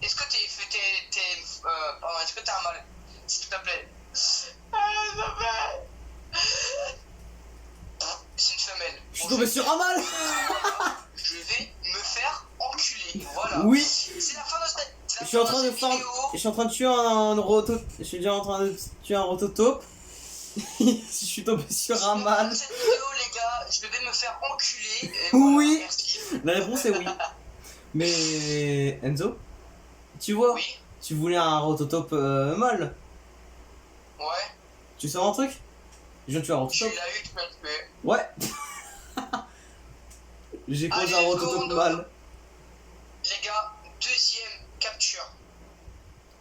S2: Est-ce que pardon, est-ce que t'as un mal? S'il te plaît. Ah, s'il te plaît. C'est une femelle.
S1: Je suis tombé sur un mâle.
S2: Je vais me faire enculer. Voilà.
S1: Oui.
S2: C'est la fin de cette.
S1: Je suis en train de faire. Je suis en train de tuer un roto. Je suis déjà en train de tuer un rototope. Je suis tombé sur un mâle.
S2: Cette vidéo, les gars, je vais me faire enculer. Et
S1: Oui.
S2: voilà, merci.
S1: La réponse est oui. Mais Enzo, tu vois,
S2: Oui.
S1: tu voulais un rototope mâle.
S2: Ouais.
S1: Tu sais un truc? Je viens de tuer un
S2: Tu
S1: rototope.
S2: l'as eu, tu m'as tué.
S1: Ouais. J'ai causé un
S2: Allez,
S1: rototope
S2: seconde.
S1: mâle.
S2: Les gars, deuxième capture.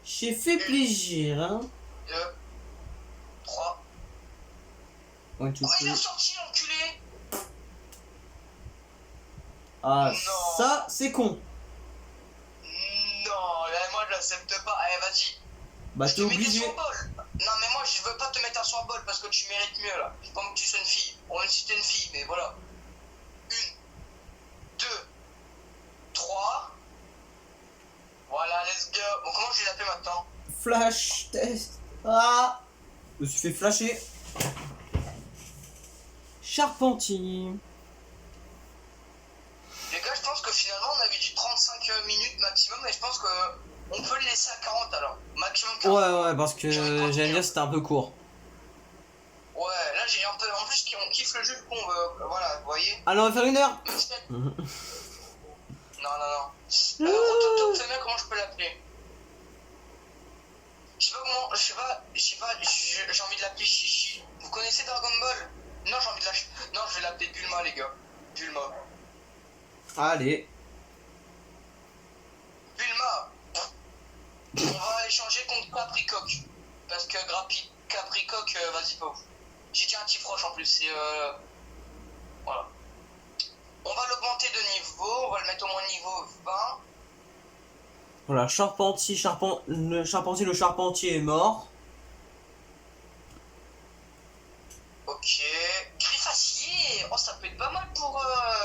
S1: J'ai fait plaisir, hein.
S2: 2, 3.
S1: Ouais, tu
S2: Oh, il
S1: peux.
S2: a sorti, l'enculé.
S1: Ah,
S2: Non.
S1: ça, c'est con.
S2: Non, là, moi je l'accepte pas. Allez, vas-y.
S1: Bah,
S2: Je
S1: t'es
S2: te mets des
S1: obligé.
S2: surbols. Non, mais moi je veux pas te mettre un surbol parce que tu mérites mieux là. J'ai pas envie que tu sois une fille. On même si t'es une fille, mais voilà. 1, 2, 3. Voilà, let's go. Bon, comment je vais l'appeler maintenant?
S1: Flash test. Ah, je me suis fait flasher. Charpentier.
S2: Les gars, je pense que finalement on avait dit 35 minutes maximum, et je pense que on peut le laisser à 40 alors. Maximum 40.
S1: Ouais, parce que j'allais dire c'était un peu court.
S2: Ouais, là j'ai un peu. En plus, on kiffe le jeu, du coup, on veut. Voilà, vous voyez.
S1: Allez, on va faire 1 heure.
S2: Non. Rototope femelle, comment je peux l'appeler? Je sais pas comment. J'ai envie de l'appeler Chichi. Vous connaissez Dragon Ball? Non, j'ai envie de lâcher. Non, je vais l'appeler Bulma, les gars. Bulma.
S1: Allez.
S2: Bulma. On va échanger contre Capricoque. Parce que Capricoque, vas-y, pas ouf. J'ai dit un petit proche en plus, c'est voilà. On va l'augmenter de niveau, on va le mettre au moins niveau 20.
S1: Voilà, le charpentier est mort.
S2: Ok. Griffacier. Oh, ça peut être pas mal pour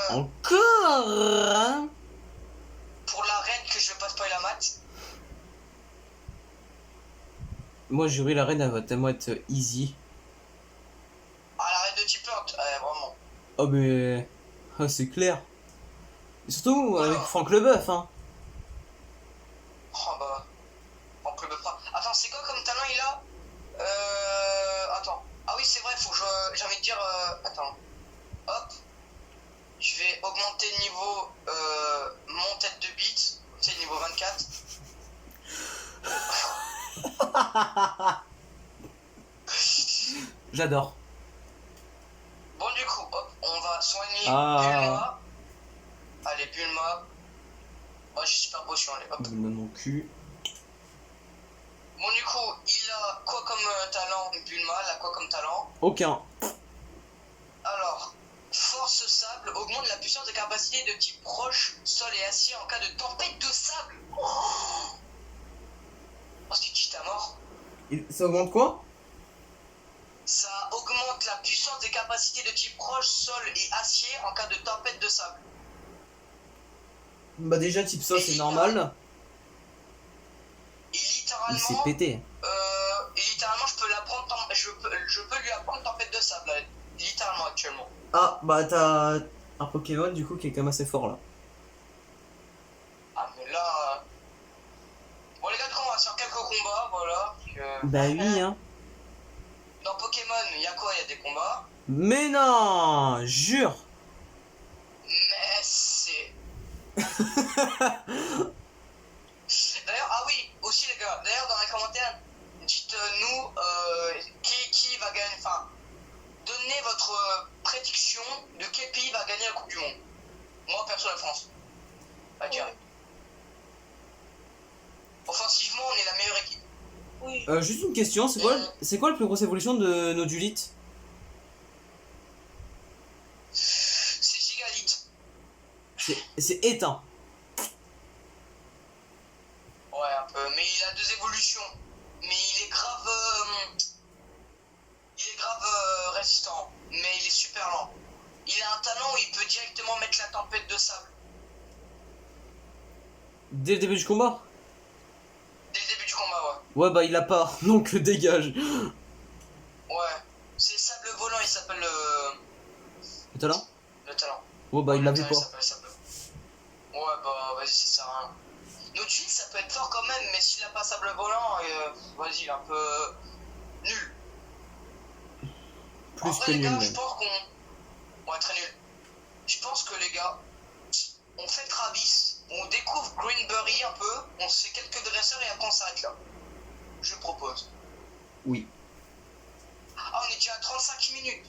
S1: Encore hein.
S2: pour la reine que je vais pas spoiler la mat.
S1: Moi, jury la reine, elle va tellement être easy.
S2: Ah, la reine de type Earth, vraiment.
S1: Oh, mais. Ah, c'est clair. Et surtout avec
S2: Oh.
S1: Franck Leboeuf, hein.
S2: Oh bah. En club de pas. Attends, c'est quoi comme talent il a? Attends. Ah oui, c'est vrai, faut que j'ai envie de dire. Attends. Hop. Je vais augmenter le niveau mon tête de bite. C'est niveau 24.
S1: J'adore.
S2: Bon, du coup, hop, on va soigner
S1: Ah.
S2: Bulma. Allez, Bulma. Oh, j'ai super potion, allez, hop.
S1: Me donne mon cul.
S2: Bon, du coup, il a quoi comme talent, Bulma? Il a quoi comme talent?
S1: Aucun.
S2: Alors, force sable augmente la puissance des capacités de type roche, sol et acier en cas de tempête de sable. Oh, c'est quitte à mort.
S1: Ça augmente quoi?
S2: Ça augmente la puissance des capacités de type roche, sol et acier en cas de tempête de sable.
S1: Bah, déjà, type ça, c'est normal.
S2: Et
S1: Il s'est
S2: littéralement,
S1: pété.
S2: je peux l'apprendre, je peux lui apprendre tempête de sable, là, littéralement actuellement.
S1: Ah, bah, t'as un Pokémon du coup qui est quand même assez fort là.
S2: Ah, mais là. Bon, les gars, on va faire quelques combats, voilà.
S1: Bah, oui, hein.
S2: Dans Pokémon, il y a quoi? Il y a des combats.
S1: Mais non, jure.
S2: Mais c'est. D'ailleurs, ah oui, aussi les gars, d'ailleurs dans les commentaires, dites-nous qui va gagner, enfin, donnez votre prédiction de quel pays va gagner la Coupe du Monde. Moi, perso, la France. Pas direct. Offensivement, on est la meilleure équipe.
S3: Oui.
S1: Juste une question, c'est quoi la plus grosse évolution de Nodulite?
S2: C'est Gigalite.
S1: C'est éteint.
S2: Ouais, un peu, mais il a 2 évolutions. Mais il est grave. Résistant. Mais il est super lent. Il a un talent où il peut directement mettre la tempête de sable.
S1: Dès le début du combat?
S2: Dès le début du combat, ouais.
S1: Ouais, bah il l'a pas, donc dégage.
S2: Ouais. C'est Sable Volant, il s'appelle
S1: Le talent?
S2: le talent.
S1: Ouais, bah il l'a vu
S2: Il
S1: pas.
S2: s'appelle Sable. Ouais, bah vas-y, ça sert à rien. Notre Jin, ça peut être fort quand même, mais s'il a pas Sable Volant, vas-y, il est un peu nul. En
S1: Plus
S2: vrai,
S1: que
S2: les
S1: nul
S2: gars, je
S1: même.
S2: pense qu'on. Ouais, très nul. Je pense que les gars, on fait Travis, on découvre Greenberry un peu, on se fait quelques dresseurs et après on s'arrête là. Je propose.
S1: Oui,
S2: Ah, on est déjà à 35 minutes.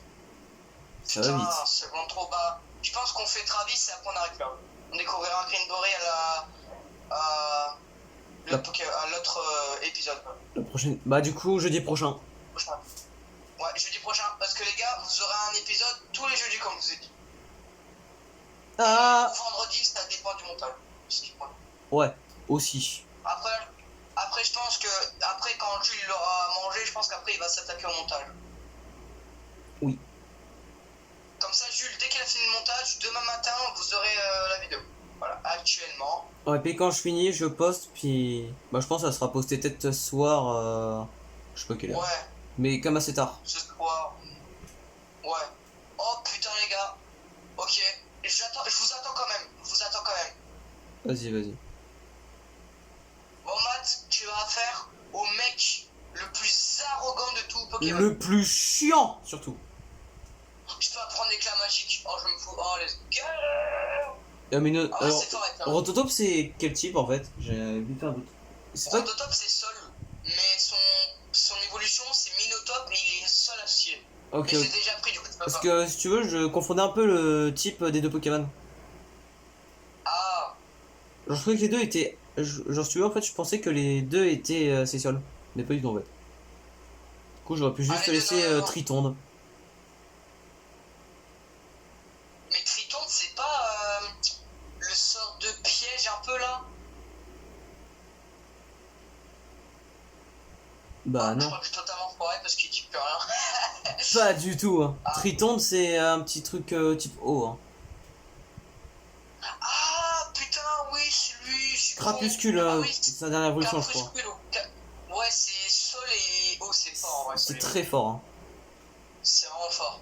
S1: ça va vite.
S2: c'est vraiment trop bas. Je pense qu'on fait Travis et après on arrête là. On découvrira Greenberry à l'autre épisode.
S1: La prochaine. Bah du coup, jeudi prochain.
S2: Prochain. Ouais, jeudi prochain. Parce que les gars, vous aurez un épisode tous les jeudis comme je vous ai dit.
S1: Ah
S2: Vendredi, ça dépend du montage.
S1: ouais, aussi.
S2: Après, je pense que après quand Jules l'aura mangé, je pense qu'après il va s'attaquer au montage.
S1: Oui.
S2: Comme ça, Jules, dès qu'il a fini le montage, demain matin, vous aurez la vidéo. Voilà, actuellement.
S1: Ouais, puis quand je finis, je poste, puis. Bah je pense que ça sera posté peut-être ce soir. Je sais pas quelle heure.
S2: Ouais,
S1: Mais comme assez tard.
S2: ce soir. Ouais. Oh putain, les gars. Ok. Je vous attends quand même. Je vous attends quand même.
S1: Vas-y, vas-y.
S2: Bon, Matt, tu vas faire au mec le plus arrogant de tout Pokémon.
S1: Le plus chiant, surtout.
S2: Je peux apprendre l'éclat magique. Oh, je me fous. Oh, les gars.
S1: Mais no-
S2: Ah ouais,
S1: alors,
S2: c'est fort avec ça.
S1: Rototope, c'est quel type en fait? J'ai vite fait un doute. C'est pas.
S2: Rototop, c'est Sol. Mais son évolution, c'est Minotope et il est Sol acier.
S1: Ok,
S2: Mais
S1: ok.
S2: j'ai déjà pris, du coup, tu peux
S1: Parce
S2: pas.
S1: que si tu veux, je confondais un peu le type des deux Pokémon.
S2: Ah,
S1: Genre, je trouvais que les deux étaient. Genre, si tu veux, en fait, je pensais que les deux étaient Céciol. Mais pas du tout en fait. Du coup, j'aurais pu juste
S2: Allez,
S1: laisser
S2: non, non, non.
S1: Tritonde.
S2: mais Triton, c'est pas le sort de piège un peu là?
S1: Bah
S2: Je
S1: non.
S2: crois que j'ai totalement foiré parce qu'il dit plus rien.
S1: Pas du tout. Hein. Tritonde, c'est un petit truc type O. Hein.
S2: Ah putain, oui, c'est lui. Je suis con.
S1: Crapuscule,
S2: Ah oui,
S1: c'est sa dernière évolution, je crois.
S2: Crapuscule. Ouais, c'est Sol et Oh, c'est fort. Ouais,
S1: C'est très fort. Hein.
S2: C'est vraiment fort.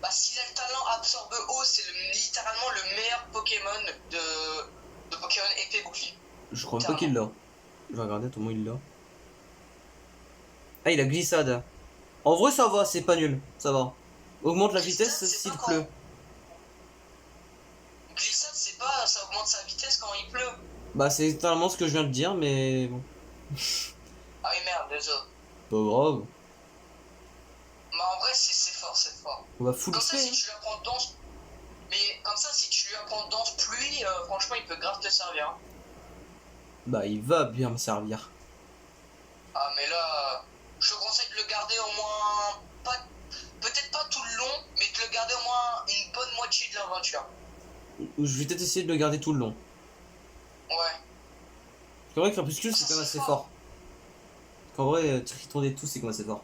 S2: Bah, s'il a le talent absorbe eau, c'est littéralement le meilleur Pokémon de Pokémon épée bouclier.
S1: Je crois même pas qu'il l'a. Je vais regarder, tout le monde il l'a. Ah, il a glissade. En vrai, ça va, c'est pas nul. Ça va. Augmente la
S2: Glissade,
S1: vitesse
S2: c'est
S1: s'il
S2: pas
S1: pleut.
S2: Glissade, c'est pas. Ça augmente sa vitesse quand il pleut.
S1: Bah, c'est totalement ce que je viens de dire, mais bon.
S2: Ah oui, merde, désolé.
S1: Pas grave.
S2: Mais en vrai, c'est fort, c'est fort.
S1: On va full
S2: Comme ça,
S1: spray.
S2: si tu lui apprends danse. Mais comme ça, si tu lui apprends danse pluie, franchement, il peut grave te servir.
S1: Bah, il va bien me servir.
S2: Ah, mais là, je te conseille de le garder au moins. Peut-être pas tout le long, mais de le garder au moins une bonne moitié de l'aventure.
S1: Je vais peut-être essayer de le garder tout le long.
S2: Ouais.
S1: C'est vrai que Crépuscule, c'est quand même assez fort. Parce qu'en vrai, Triton et tout, c'est quand même assez fort.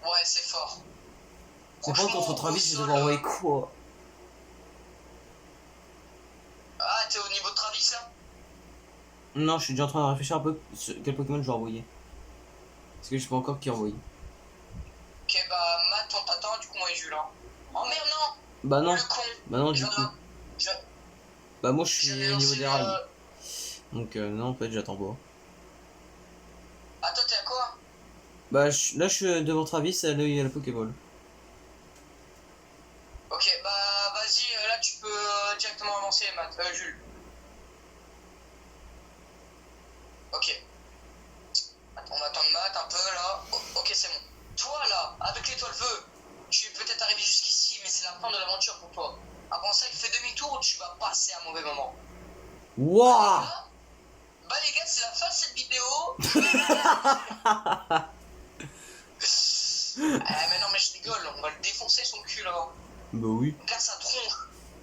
S2: Ouais, c'est fort.
S1: C'est pas contre Travis, je vais devoir envoyer quoi?
S2: Ah, t'es au niveau de Travis là?
S1: Non, je suis déjà en train de réfléchir un peu sur quel Pokémon je vais envoyer. Parce que je sais pas encore qui envoyer.
S2: Ok, bah, Matt, on t'attend, du coup, moi et Jules. Hein. Oh merde, non!
S1: Bah non,
S2: Le con!
S1: bah non, du
S2: Je
S1: coup.
S2: dois- je-
S1: Bah moi, je
S2: je
S1: suis
S2: vais
S1: au niveau
S2: lancer
S1: des rails. Donc non, en fait, j'attends pas.
S2: Attends, t'es à quoi?
S1: Bah là, je suis devant Travis, là, il y a la Pokéball.
S2: Ok, bah, vas-y, là, tu peux directement avancer, Matt. Jules. Ok. Attends, on attend Matt un peu, là. Ok, c'est bon. Toi, là, avec l'étoile feu, tu es peut-être arrivé jusqu'ici, mais c'est la fin de l'aventure pour toi. Avant ça, il fait demi-tour, tu vas passer un mauvais moment.
S1: Wouah!
S2: Bah les gars, c'est la fin de cette vidéo. Mais non, mais je rigole, on va le défoncer son cul là.
S1: Bah oui.
S2: Regarde sa tronche.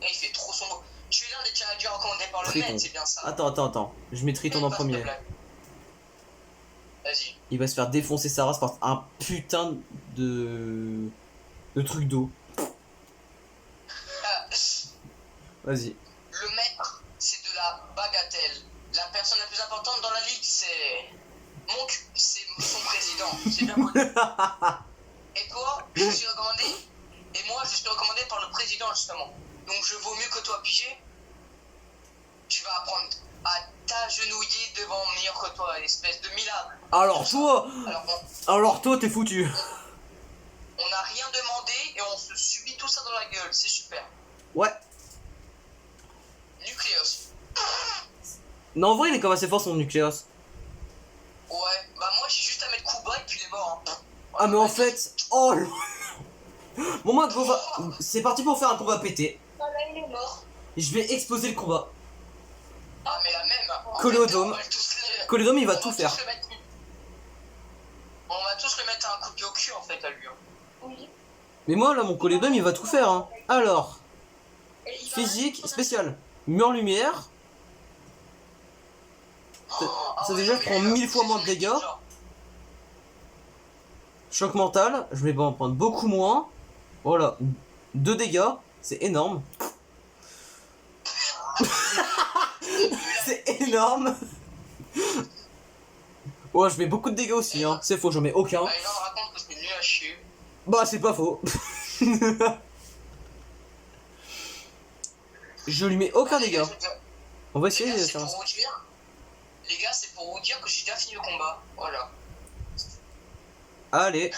S2: Et il fait trop sombre. Tu es l'un des challengers recommandés par le
S1: Triton.
S2: net, c'est bien ça.
S1: Attends. Je mets Triton en
S2: Pas, s'il te
S1: premier.
S2: plaît. Vas-y.
S1: Il va se faire défoncer sa race par un putain de truc d'eau.
S2: Ah,
S1: Vas-y.
S2: le maître, c'est de la bagatelle. La personne la plus importante dans la ligue, c'est son président. C'est bien connu. Et toi, je suis recommandé. Et moi, je suis recommandé par le président, justement. Donc, je vaux mieux que toi, pigé. Tu vas apprendre à t'agenouiller devant meilleur que toi, espèce de minable.
S1: Alors toi, t'es foutu.
S2: On n'a rien demandé et on se subit tout ça dans la gueule. C'est super.
S1: Ouais.
S2: Nucléos.
S1: Non, en vrai, il est quand même assez fort son Nucléos.
S2: Ouais, bah moi j'ai juste à mettre Kuba et puis il est mort. Hein.
S1: Ah, mais en fait, oh. Bon, moi, c'est parti pour faire un combat pété.
S3: Ah là, il est mort.
S1: Je vais exploser le combat.
S2: Ah, mais la même.
S1: Colodome. Colodome, il va tout faire.
S2: On va tous le mettre un coup de pied au cul en fait à lui. Hein.
S3: Oui.
S1: Mais moi, là, mon Colodome, il va tout faire. Hein. Alors,
S3: Et il va
S1: physique,
S3: rester
S1: spécial. Mur lumière. Ça déjà prend 1000 fois moins de dégâts. Choc mental, je vais en prendre beaucoup moins. Voilà, 2 dégâts, c'est énorme. C'est énorme. Ouais, je mets beaucoup de dégâts aussi, hein. C'est faux, j'en mets aucun.
S2: Bah, il en raconte que c'est nul à chier.
S1: Bah, c'est pas faux. Je lui mets aucun dégât. On va essayer de
S2: c'est
S1: faire
S2: pour
S1: ça.
S2: vous dire. Les gars, c'est pour vous dire que j'ai déjà fini le combat. Voilà.
S1: Allez.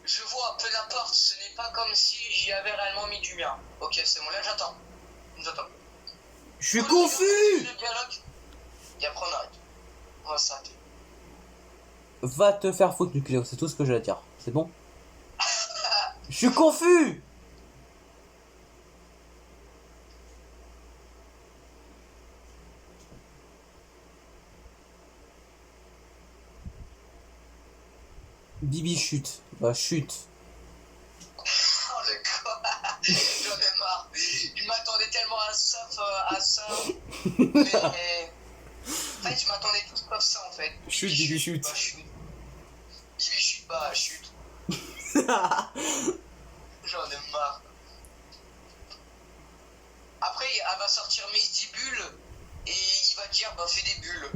S2: Je vois, peu importe, ce n'est pas comme si j'y avais réellement mis du mien. Ok, c'est bon, là j'attends. J'attends.
S1: Je suis confus.
S2: Le dialogue. Et après on arrête. On va s'arrêter.
S1: Va te faire foutre, Nucléo, c'est tout ce que j'ai à dire. C'est bon? Je suis confus. Bibi chute. Bah chute.
S2: Oh le quoi. J'en ai marre. Je m'attendais tellement à ça. Mais... En fait, je m'attendais tous comme ça en fait.
S1: Chute, Bibi chute.
S2: Bah, chute. Bibi chute, bah chute. J'en ai marre. Après, elle va sortir mes 10 bulles et il va dire bah fais des bulles.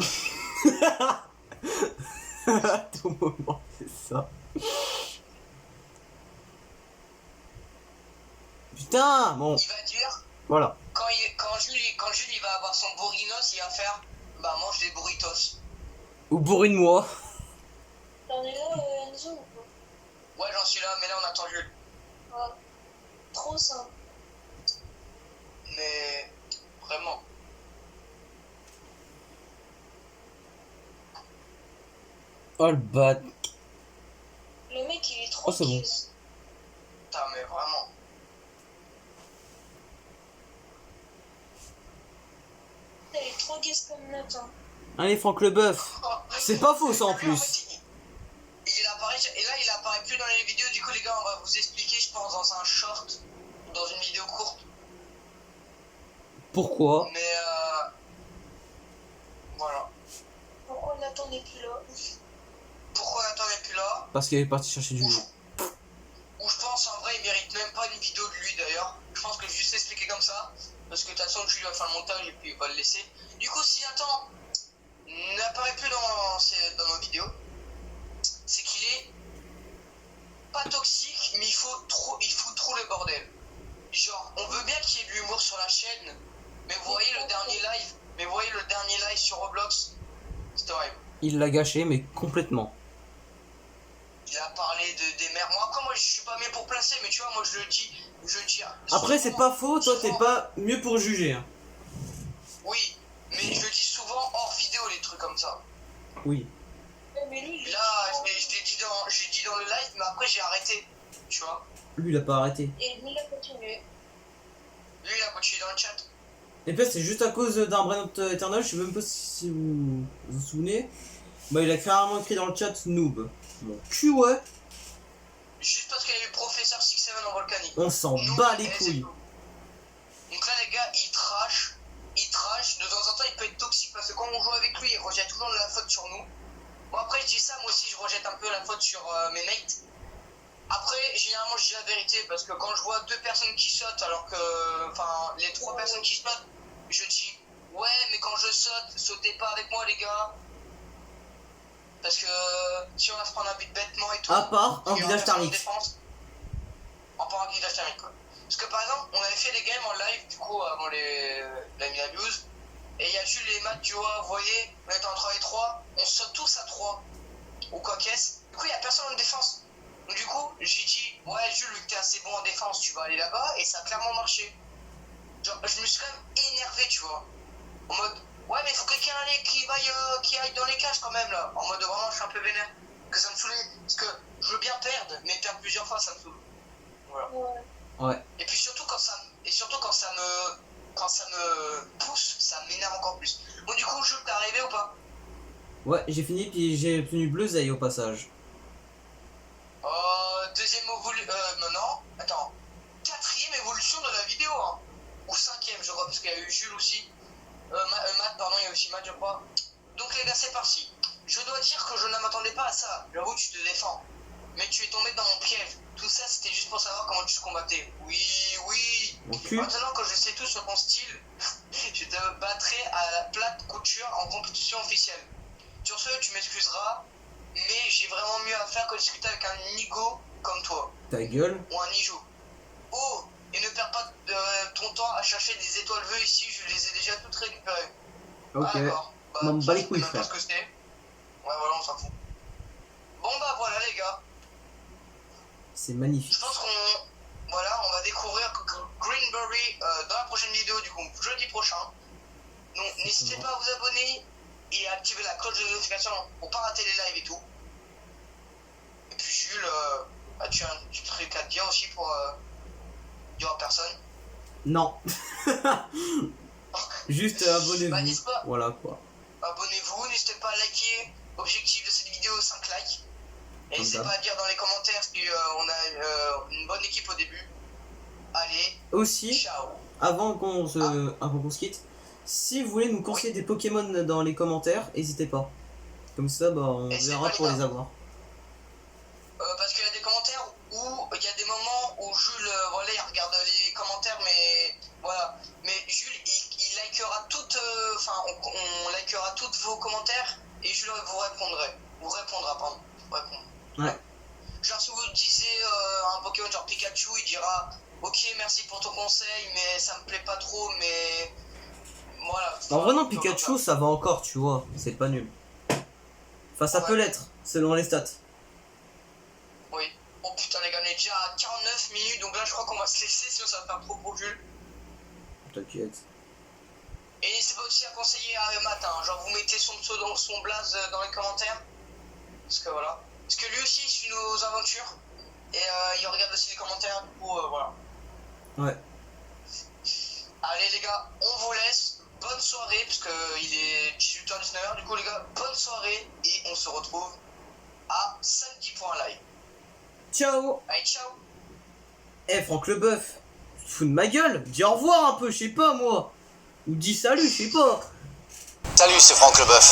S1: À tout moment, c'est ça. Putain, bon,
S2: Il va dire
S1: voilà.
S2: quand Jules il va avoir son bourrinos, il va faire bah mange des burritos.
S1: Ou bourrine-moi.
S3: T'en es là, Enzo ou pas?
S2: Ouais, j'en suis là, mais là on attend Jules.
S3: Ah, trop simple.
S2: Mais vraiment.
S1: Oh le bat.
S3: Le mec, il est trop
S1: Oh, c'est bon.
S3: gaze.
S2: Putain, mais vraiment.
S3: Il est trop gaze comme note. Hein.
S1: Allez, Franck Leboeuf. C'est pas faux ça en plus.
S2: En fait, il apparaît, et là il apparaît plus dans les vidéos. Du coup, les gars, on va vous expliquer, je pense, dans un short, dans une vidéo courte.
S1: Pourquoi?
S2: Mais voilà.
S3: Pourquoi Nathan n'est plus là?
S2: Pourquoi Nathan n'est plus là?
S1: Parce qu'il est parti chercher du lait.
S2: Ou je pense en vrai il mérite même pas une vidéo de lui d'ailleurs. Je pense que je vais juste l'expliquer comme ça. Parce que de toute façon Jules va faire le montage et puis il va le laisser. Du coup si Nathan n'apparaît plus dans nos vidéos, c'est qu'il est pas toxique mais il fout trop le bordel. Genre on veut bien qu'il y ait de l'humour sur la chaîne. Mais vous voyez le dernier live sur Roblox, c'était horrible.
S1: Il l'a gâché mais complètement.
S2: Il a parlé des mères. Moi je suis pas mieux pour placer, mais tu vois, moi je le dis.
S1: Après c'est pas faux, toi t'es pas mieux pour juger. Hein.
S2: Oui, mais je le dis souvent hors vidéo les trucs comme ça.
S1: Oui.
S3: Mais lui, il est
S2: Là, j'ai dit dans le live, mais après j'ai arrêté. Tu vois.
S1: Lui il a pas arrêté.
S3: Et lui, il a continué.
S2: Lui il a continué dans le chat.
S1: Et puis c'est juste à cause d'un Brain Eternal, je sais même pas si vous vous souvenez. Bah il a carrément écrit dans le chat noob. Mon cul ouais.
S2: Juste parce qu'il y a eu le professeur 67 en volcanique.
S1: On s'en
S2: Nous,
S1: bat les
S2: c'est
S1: couilles.
S2: tout. Donc là les gars, il trash. De temps en temps il peut être toxique parce que quand on joue avec lui, il rejette toujours la faute sur nous. Bon après je dis ça, moi aussi je rejette un peu la faute sur mes mates. Après, généralement, je dis la vérité parce que quand je vois 2 personnes qui sautent alors que. Enfin, les 3 personnes qui sautent, je dis ouais, mais quand je saute, sautez pas avec moi, les gars. Parce que si on va se prendre un but bêtement et tout.
S1: À part un
S2: il y aura
S1: village
S2: personne en
S1: thermique.
S2: défense. À part un village thermique, quoi. Parce que par exemple, on avait fait les games en live, du coup, avant la mise à news. Et il y a juste les matchs, tu vois, vous voyez, on était en 3 et 3, on saute tous à 3 au coquesse. Du coup, il n'y a personne en défense. Donc, du coup, j'ai dit, ouais, Jules, vu que t'es assez bon en défense, tu vas aller là-bas, et ça a clairement marché. Genre, je me suis quand même énervé, tu vois. En mode, ouais, mais il faut quelqu'un qui aille dans les cages quand même, là. En mode, vraiment, je suis un peu vénère. Que ça me saoulait. Parce que je veux bien perdre, mais perdre plusieurs fois, ça me saoule. Voilà.
S3: Ouais.
S1: Ouais.
S2: Et puis surtout quand ça me pousse, ça m'énerve encore plus. Bon, du coup, Jules, t'es arrivé ou pas?
S1: Ouais, j'ai fini, puis j'ai obtenu Bleuzeil au passage.
S2: Deuxième non, attends. 4ème évolution de la vidéo, hein. Ou 5ème, je crois, parce qu'il y a eu Jules aussi. Matt, pardon, il y a aussi Matt, je crois. Donc les gars, c'est parti. Je dois dire que je ne m'attendais pas à ça. J'avoue, tu te défends. Mais tu es tombé dans mon piège. Tout ça, c'était juste pour savoir comment tu te combattais. Oui.
S1: Mon cul.
S2: Maintenant que je sais tout sur ton style, je te battrai à la plate couture en compétition officielle. Sur ce, tu m'excuseras, mais j'ai vraiment mieux à faire que discuter avec un nigo comme toi.
S1: Ta gueule.
S2: Ou un nijo. Oh, et ne perds pas ton temps à chercher des étoiles veuilles ici, je les ai déjà toutes récupérées.
S1: Ok.
S2: Ah, d'accord. Bah,
S1: M'en bats les
S2: je sais
S1: couilles,
S2: même pas
S1: frère.
S2: ce que c'était. Ouais, voilà, on s'en fout. Bon, bah voilà, les gars.
S1: C'est magnifique.
S2: Je pense on va découvrir Greenberry dans la prochaine vidéo, du coup, jeudi prochain. Donc, n'hésitez pas à vous abonner et à activer la cloche de notification pour pas rater les lives et tout. Et puis, Jules, as-tu un petit truc à te dire aussi pour dire à personne?
S1: Non. Juste
S2: Bah,
S1: abonnez-vous.
S2: n'hésitez pas.
S1: Voilà quoi.
S2: Abonnez-vous, n'hésitez pas à liker. Objectif de cette vidéo, 5 likes. Et
S1: Comme
S2: n'hésitez
S1: ça.
S2: pas à dire dans les commentaires si on a une bonne équipe au début. Allez,
S1: Aussi,
S2: ciao.
S1: avant qu'on se quitte, si vous voulez nous conseiller des Pokémon dans les commentaires, n'hésitez pas. Comme ça, bah, on
S2: N'hésitez
S1: verra
S2: pas,
S1: pour
S2: les
S1: les
S2: gars.
S1: avoir.
S2: Parce qu'il y a des commentaires où il y a des moments où Jules, voilà, il regarde les commentaires, mais voilà. Mais Jules, il likera toutes, on likera toutes vos commentaires et Jules vous répondra, pardon.
S1: Ouais.
S2: Genre si vous disiez un Pokémon genre Pikachu, il dira ok, merci pour ton conseil, mais ça me plaît pas trop, mais voilà.
S1: En vrai, non, Pikachu, ça va encore, tu vois. C'est pas nul. Enfin, ça peut l'être, selon les stats.
S2: Oui. Oh putain les gars, on est déjà à 49 minutes, donc là je crois qu'on va se laisser, sinon ça va faire trop pour Jules.
S1: T'inquiète.
S2: Et n'hésitez pas aussi à conseiller à Matt, hein. Genre vous mettez son pseudo, son blaze dans les commentaires. Parce que voilà. Parce que lui aussi il suit nos aventures. Et il regarde aussi les commentaires, du coup voilà.
S1: Ouais.
S2: Allez les gars, on vous laisse. Bonne soirée, parce qu'il est 18h-19h. Du coup les gars, bonne soirée. Et on se retrouve à samedi pour un live.
S1: Ciao.
S2: Allez, ciao.
S1: Eh, Franck Leboeuf, tu te fous de ma gueule? Dis au revoir un peu, je sais pas moi. Ou dis salut, je sais pas.
S4: Salut, c'est Franck Leboeuf.